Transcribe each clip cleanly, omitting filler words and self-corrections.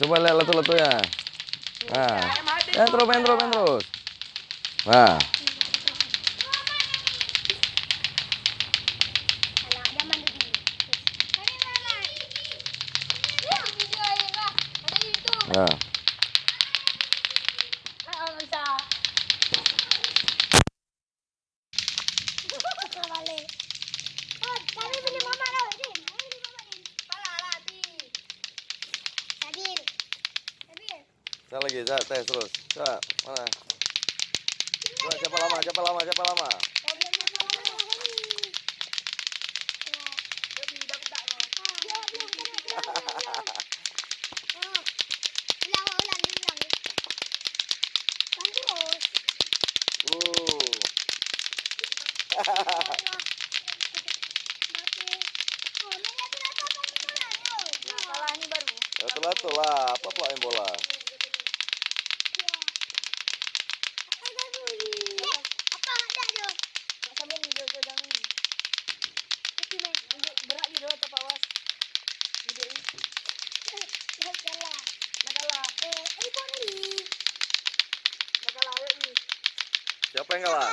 Coba lihat letu-letunya. Nah, main terus. Nah. Nah. Coba lagi, coba tes terus. Coba, mana? Coba, siapa lama? Lato lah, apa pelain bola? Siapa yang kalah?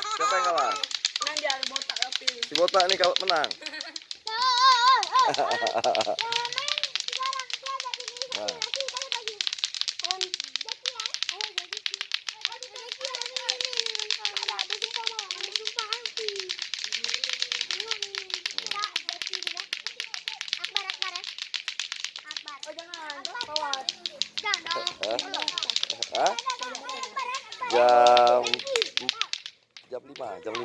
Si botak nih kalau menang. Hah? Jam 5.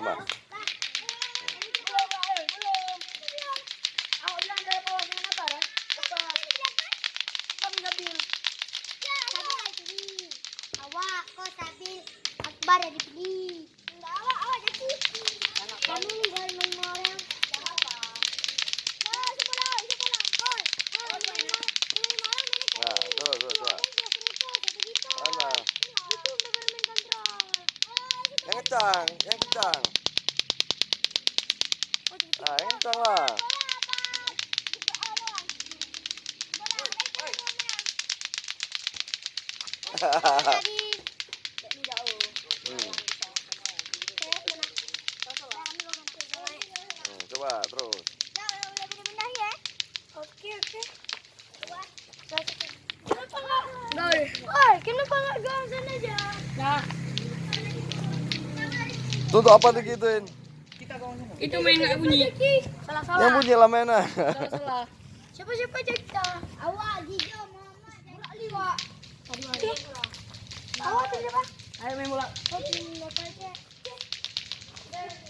Awak kok tapi Akbar ya dipilih. Enggak awak jadi. Kamu tinggal orang. Nah, coba. Mana? Yang kencang. Nah, yang kencang lah. Coba terus. Kenapa nggak gangsaan aja? Nah, Tuh apa tuh gituin? itu main nggak bunyi. Yang bunyi lah mainnya. Salah. Siapa cerita? Awak Giga Muhammad bola liwat. Awak tu siapa? Ayo main bola.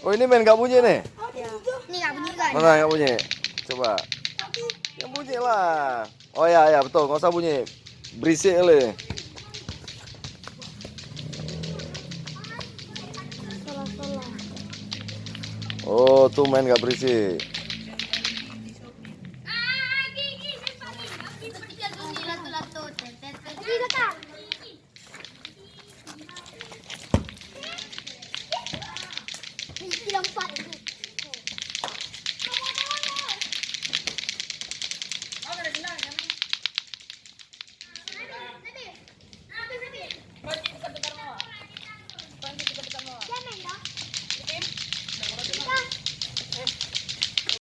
Oh ini main nggak bunyi nih? Ini nggak bunyi kan? Mana nggak bunyi? Coba. Yang bunyi lah. Oh ya betul, nggak usah bunyi. Berisik le. Oh tuh main nggak berisik.